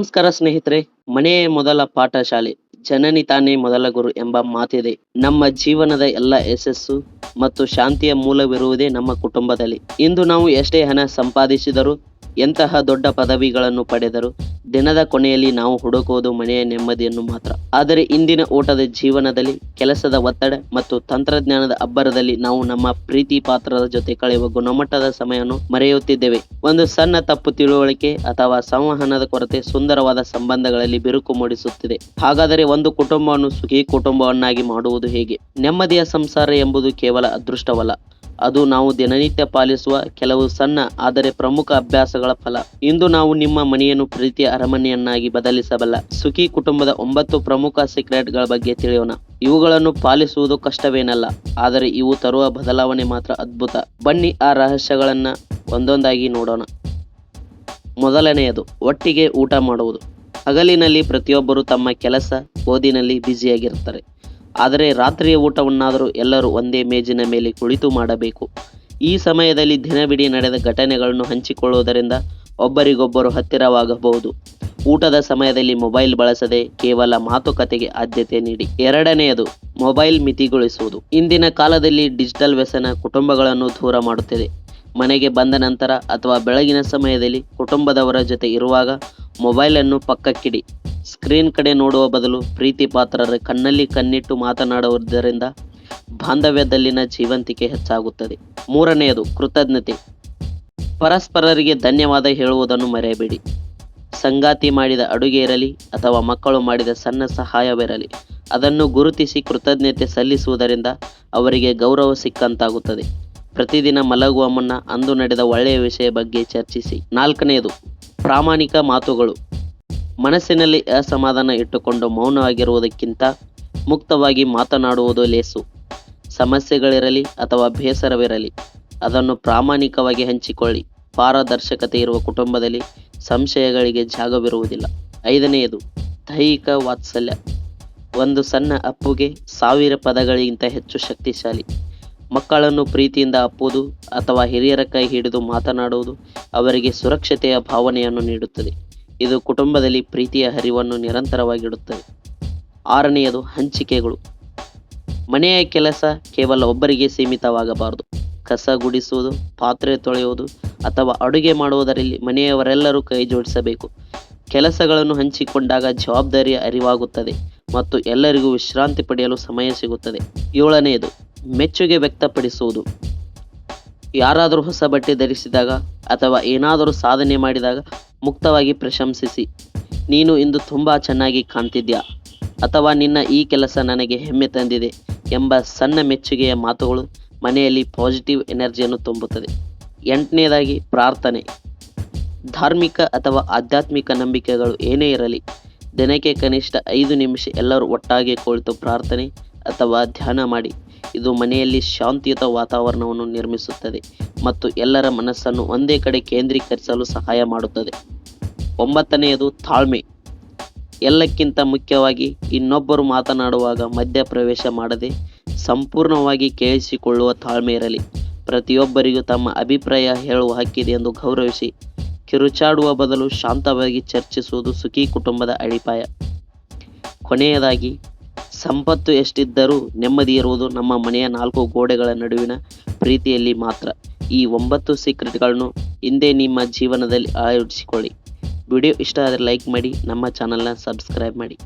ನಮಸ್ಕಾರ ಸ್ನೇಹಿತರೆ. ಮನೆಯೇ ಮೊದಲ ಪಾಠಶಾಲೆ, ಜನನಿ ತಾನೇ ಮೊದಲ ಗುರು ಎಂಬ ಮಾತಿದೆ. ನಮ್ಮ ಜೀವನದ ಎಲ್ಲ ಯಶಸ್ಸು ಮತ್ತು ಶಾಂತಿಯ ಮೂಲವಿರುವುದೇ ನಮ್ಮ ಕುಟುಂಬದಲ್ಲಿ. ಇಂದು ನಾವು ಎಷ್ಟೇ ಹಣ ಸಂಪಾದಿಸಿದರೂ, ಎಂತಹ ದೊಡ್ಡ ಪದವಿಗಳನ್ನು ಪಡೆದರೂ, ದಿನದ ಕೊನೆಯಲ್ಲಿ ನಾವು ಹುಡುಕುವುದು ಮನೆಯ ನೆಮ್ಮದಿಯನ್ನು ಮಾತ್ರ. ಆದರೆ ಇಂದಿನ ಓಟದ ಜೀವನದಲ್ಲಿ, ಕೆಲಸದ ಒತ್ತಡ ಮತ್ತು ತಂತ್ರಜ್ಞಾನದ ಅಬ್ಬರದಲ್ಲಿ ನಾವು ನಮ್ಮ ಪ್ರೀತಿ ಪಾತ್ರದ ಜೊತೆ ಕಳೆಯುವ ಗುಣಮಟ್ಟದ ಸಮಯವನ್ನು ಮರೆಯುತ್ತಿದ್ದೇವೆ. ಒಂದು ಸಣ್ಣ ತಪ್ಪು ತಿಳುವಳಿಕೆ ಅಥವಾ ಸಂವಹನದ ಕೊರತೆ ಸುಂದರವಾದ ಸಂಬಂಧಗಳಲ್ಲಿ ಬಿರುಕು ಮೂಡಿಸುತ್ತಿದೆ. ಹಾಗಾದರೆ ಒಂದು ಕುಟುಂಬವನ್ನು ಸುಖಿ ಕುಟುಂಬವನ್ನಾಗಿ ಮಾಡುವುದು ಹೇಗೆ? ನೆಮ್ಮದಿಯ ಸಂಸಾರ ಎಂಬುದು ಕೇವಲ ಅದೃಷ್ಟವಲ್ಲ, ಅದು ನಾವು ದಿನನಿತ್ಯ ಪಾಲಿಸುವ ಕೆಲವು ಸಣ್ಣ ಆದರೆ ಪ್ರಮುಖ ಅಭ್ಯಾಸಗಳ ಫಲ. ಇಂದು ನಾವು ನಿಮ್ಮ ಮನೆಯನ್ನು ಪ್ರೀತಿಯ ಅರಮನೆಯನ್ನಾಗಿ ಬದಲಿಸಬಲ್ಲ ಸುಖಿ ಕುಟುಂಬದ 9 ಪ್ರಮುಖ ಸೀಕ್ರೆಟ್ಗಳ ಬಗ್ಗೆ ತಿಳಿಯೋಣ. ಇವುಗಳನ್ನು ಪಾಲಿಸುವುದು ಕಷ್ಟವೇನಲ್ಲ, ಆದರೆ ಇವು ತರುವ ಬದಲಾವಣೆ ಮಾತ್ರ ಅದ್ಭುತ. ಬನ್ನಿ ಆ ರಹಸ್ಯಗಳನ್ನ ಒಂದೊಂದಾಗಿ ನೋಡೋಣ. ಮೊದಲನೆಯದು, ಒಟ್ಟಿಗೆ ಊಟ ಮಾಡುವುದು. ಹಗಲಿನಲ್ಲಿ ಪ್ರತಿಯೊಬ್ಬರು ತಮ್ಮ ಕೆಲಸ, ಓದಿನಲ್ಲಿ ಬ್ಯುಸಿಯಾಗಿರ್ತಾರೆ. ಆದರೆ ರಾತ್ರಿಯ ಊಟವನ್ನಾದರೂ ಎಲ್ಲರೂ ಒಂದೇ ಮೇಜಿನ ಮೇಲೆ ಕುಳಿತು ಮಾಡಬೇಕು. ಈ ಸಮಯದಲ್ಲಿ ದಿನವಿಡೀ ನಡೆದ ಘಟನೆಗಳನ್ನು ಹಂಚಿಕೊಳ್ಳುವುದರಿಂದ ಒಬ್ಬರಿಗೊಬ್ಬರು ಹತ್ತಿರವಾಗಬಹುದು. ಊಟದ ಸಮಯದಲ್ಲಿ ಮೊಬೈಲ್ ಬಳಸದೆ ಕೇವಲ ಮಾತುಕತೆಗೆ ಆದ್ಯತೆ ನೀಡಿ. ಎರಡನೆಯದು, ಮೊಬೈಲ್ ಮಿತಿಗೊಳಿಸುವುದು. ಇಂದಿನ ಕಾಲದಲ್ಲಿ ಡಿಜಿಟಲ್ ವ್ಯಸನ ಕುಟುಂಬಗಳನ್ನು ದೂರ ಮಾಡುತ್ತಿದೆ. ಮನೆಗೆ ಬಂದ ನಂತರ ಅಥವಾ ಬೆಳಗಿನ ಸಮಯದಲ್ಲಿ ಕುಟುಂಬದವರ ಜೊತೆ ಇರುವಾಗ ಮೊಬೈಲನ್ನು ಪಕ್ಕಕ್ಕಿಡಿ. ಸ್ಕ್ರೀನ್ ಕಡೆ ನೋಡುವ ಬದಲು ಪ್ರೀತಿ ಪಾತ್ರರ ಕಣ್ಣಲ್ಲಿ ಕಣ್ಣಿಟ್ಟು ಮಾತನಾಡುವುದರಿಂದ ಬಾಂಧವ್ಯದಲ್ಲಿನ ಜೀವಂತಿಕೆ ಹೆಚ್ಚಾಗುತ್ತದೆ. ಮೂರನೆಯದು, ಕೃತಜ್ಞತೆ. ಪರಸ್ಪರರಿಗೆ ಧನ್ಯವಾದ ಹೇಳುವುದನ್ನು ಮರೆಯಬೇಡಿ. ಸಂಗಾತಿ ಮಾಡಿದ ಅಡುಗೆ ಇರಲಿ ಅಥವಾ ಮಕ್ಕಳು ಮಾಡಿದ ಸಣ್ಣ ಸಹಾಯವಿರಲಿ, ಅದನ್ನು ಗುರುತಿಸಿ ಕೃತಜ್ಞತೆ ಸಲ್ಲಿಸುವುದರಿಂದ ಅವರಿಗೆ ಗೌರವ ಸಿಕ್ಕಂತಾಗುತ್ತದೆ. ಪ್ರತಿದಿನ ಮಲಗುವ ಮುನ್ನ ಅಂದು ನಡೆದ ಒಳ್ಳೆಯ ವಿಷಯ ಬಗ್ಗೆ ಚರ್ಚಿಸಿ. ನಾಲ್ಕನೆಯದು, ಪ್ರಾಮಾಣಿಕ ಮಾತುಗಳು. ಮನಸ್ಸಿನಲ್ಲಿ ಅಸಮಾಧಾನ ಇಟ್ಟುಕೊಂಡು ಮೌನವಾಗಿರುವುದಕ್ಕಿಂತ ಮುಕ್ತವಾಗಿ ಮಾತನಾಡುವುದು ಲೇಸು. ಸಮಸ್ಯೆಗಳಿರಲಿ ಅಥವಾ ಬೇಸರವಿರಲಿ, ಅದನ್ನು ಪ್ರಾಮಾಣಿಕವಾಗಿ ಹಂಚಿಕೊಳ್ಳಿ. ಪಾರದರ್ಶಕತೆ ಇರುವ ಕುಟುಂಬದಲ್ಲಿ ಸಂಶಯಗಳಿಗೆ ಜಾಗವಿರುವುದಿಲ್ಲ. ಐದನೆಯದು, ದೈಹಿಕ ವಾತ್ಸಲ್ಯ. ಒಂದು ಸಣ್ಣ ಅಪ್ಪುಗೆ 1000 ಪದಗಳಿಗಿಂತ ಹೆಚ್ಚು ಶಕ್ತಿಶಾಲಿ. ಮಕ್ಕಳನ್ನು ಪ್ರೀತಿಯಿಂದ ಅಪ್ಪುವುದು ಅಥವಾ ಹಿರಿಯರ ಕೈ ಹಿಡಿದು ಮಾತನಾಡುವುದು ಅವರಿಗೆ ಸುರಕ್ಷತೆಯ ಭಾವನೆಯನ್ನು ನೀಡುತ್ತದೆ. ಇದು ಕುಟುಂಬದಲ್ಲಿ ಪ್ರೀತಿಯ ಹರಿವನ್ನು ನಿರಂತರವಾಗಿಡುತ್ತದೆ. ಆರನೆಯದು, ಹಂಚಿಕೆಗಳು. ಮನೆಯ ಕೆಲಸ ಕೇವಲ ಒಬ್ಬರಿಗೆ ಸೀಮಿತವಾಗಬಾರದು. ಕಸ ಗುಡಿಸುವುದು, ಪಾತ್ರೆ ತೊಳೆಯುವುದು ಅಥವಾ ಅಡುಗೆ ಮಾಡುವುದರಲ್ಲಿ ಮನೆಯವರೆಲ್ಲರೂ ಕೈ ಜೋಡಿಸಬೇಕು. ಕೆಲಸಗಳನ್ನು ಹಂಚಿಕೊಂಡಾಗ ಜವಾಬ್ದಾರಿಯ ಅರಿವಾಗುತ್ತದೆ ಮತ್ತು ಎಲ್ಲರಿಗೂ ವಿಶ್ರಾಂತಿ ಪಡೆಯಲು ಸಮಯ ಸಿಗುತ್ತದೆ. ಏಳನೆಯದು, ಮೆಚ್ಚುಗೆ ವ್ಯಕ್ತಪಡಿಸುವುದು. ಯಾರಾದರೂ ಹೊಸ ಬಟ್ಟೆ ಧರಿಸಿದಾಗ ಅಥವಾ ಏನಾದರೂ ಸಾಧನೆ ಮಾಡಿದಾಗ ಮುಕ್ತವಾಗಿ ಪ್ರಶಂಸಿಸಿ. ನೀನು ಇಂದು ತುಂಬ ಚೆನ್ನಾಗಿ ಕಾಣ್ತಿದ್ಯಾ ಅಥವಾ ನಿನ್ನ ಈ ಕೆಲಸ ನನಗೆ ಹೆಮ್ಮೆ ತಂದಿದೆ ಎಂಬ ಸಣ್ಣ ಮೆಚ್ಚುಗೆಯ ಮಾತುಗಳು ಮನೆಯಲ್ಲಿ ಪಾಸಿಟಿವ್ ಎನರ್ಜಿಯನ್ನು ತುಂಬುತ್ತದೆ. ಎಂಟನೇದಾಗಿ, ಪ್ರಾರ್ಥನೆ. ಧಾರ್ಮಿಕ ಅಥವಾ ಆಧ್ಯಾತ್ಮಿಕ ನಂಬಿಕೆಗಳು ಏನೇ ಇರಲಿ, ದಿನಕ್ಕೆ ಕನಿಷ್ಠ 5 ನಿಮಿಷ ಎಲ್ಲರೂ ಒಟ್ಟಾಗಿ ಕುಳಿತು ಪ್ರಾರ್ಥನೆ ಅಥವಾ ಧ್ಯಾನ ಮಾಡಿ. ಇದು ಮನೆಯಲ್ಲಿ ಶಾಂತಿಯುತ ವಾತಾವರಣವನ್ನು ನಿರ್ಮಿಸುತ್ತದೆ ಮತ್ತು ಎಲ್ಲರ ಮನಸ್ಸನ್ನು ಒಂದೇ ಕಡೆ ಕೇಂದ್ರೀಕರಿಸಲು ಸಹಾಯ ಮಾಡುತ್ತದೆ. 9ನೆಯದು, ತಾಳ್ಮೆ. ಎಲ್ಲಕ್ಕಿಂತ ಮುಖ್ಯವಾಗಿ ಇನ್ನೊಬ್ಬರು ಮಾತನಾಡುವಾಗ ಮಧ್ಯಪ್ರವೇಶ ಮಾಡದೆ ಸಂಪೂರ್ಣವಾಗಿ ಕೇಳಿಸಿಕೊಳ್ಳುವ ತಾಳ್ಮೆ ಇರಲಿ. ಪ್ರತಿಯೊಬ್ಬರಿಗೂ ತಮ್ಮ ಅಭಿಪ್ರಾಯ ಹೇಳುವ ಹಕ್ಕಿದೆ ಎಂದು ಗೌರವಿಸಿ. ಕಿರುಚಾಡುವ ಬದಲು ಶಾಂತವಾಗಿ ಚರ್ಚಿಸುವುದು ಸುಖಿ ಕುಟುಂಬದ ಅಡಿಪಾಯ. ಕೊನೆಯದಾಗಿ, ಸಂಪತ್ತು ಎಷ್ಟಿದ್ದರೂ ನೆಮ್ಮದಿ ಇರುವುದು ನಮ್ಮ ಮನೆಯ 4 ಗೋಡೆಗಳ ನಡುವಿನ ಪ್ರೀತಿಯಲ್ಲಿ ಮಾತ್ರ. ಈ 9 ಸೀಕ್ರೆಟ್ಗಳನ್ನು ಹಿಂದೆ ನಿಮ್ಮ ಜೀವನದಲ್ಲಿ ಅಳವಡಿಸಿಕೊಳ್ಳಿ. ವಿಡಿಯೋ ಇಷ್ಟ ಆದರೆ ಲೈಕ್ ಮಾಡಿ, ನಮ್ಮ ಚಾನಲ್ನ ಸಬ್ಸ್ಕ್ರೈಬ್ ಮಾಡಿ.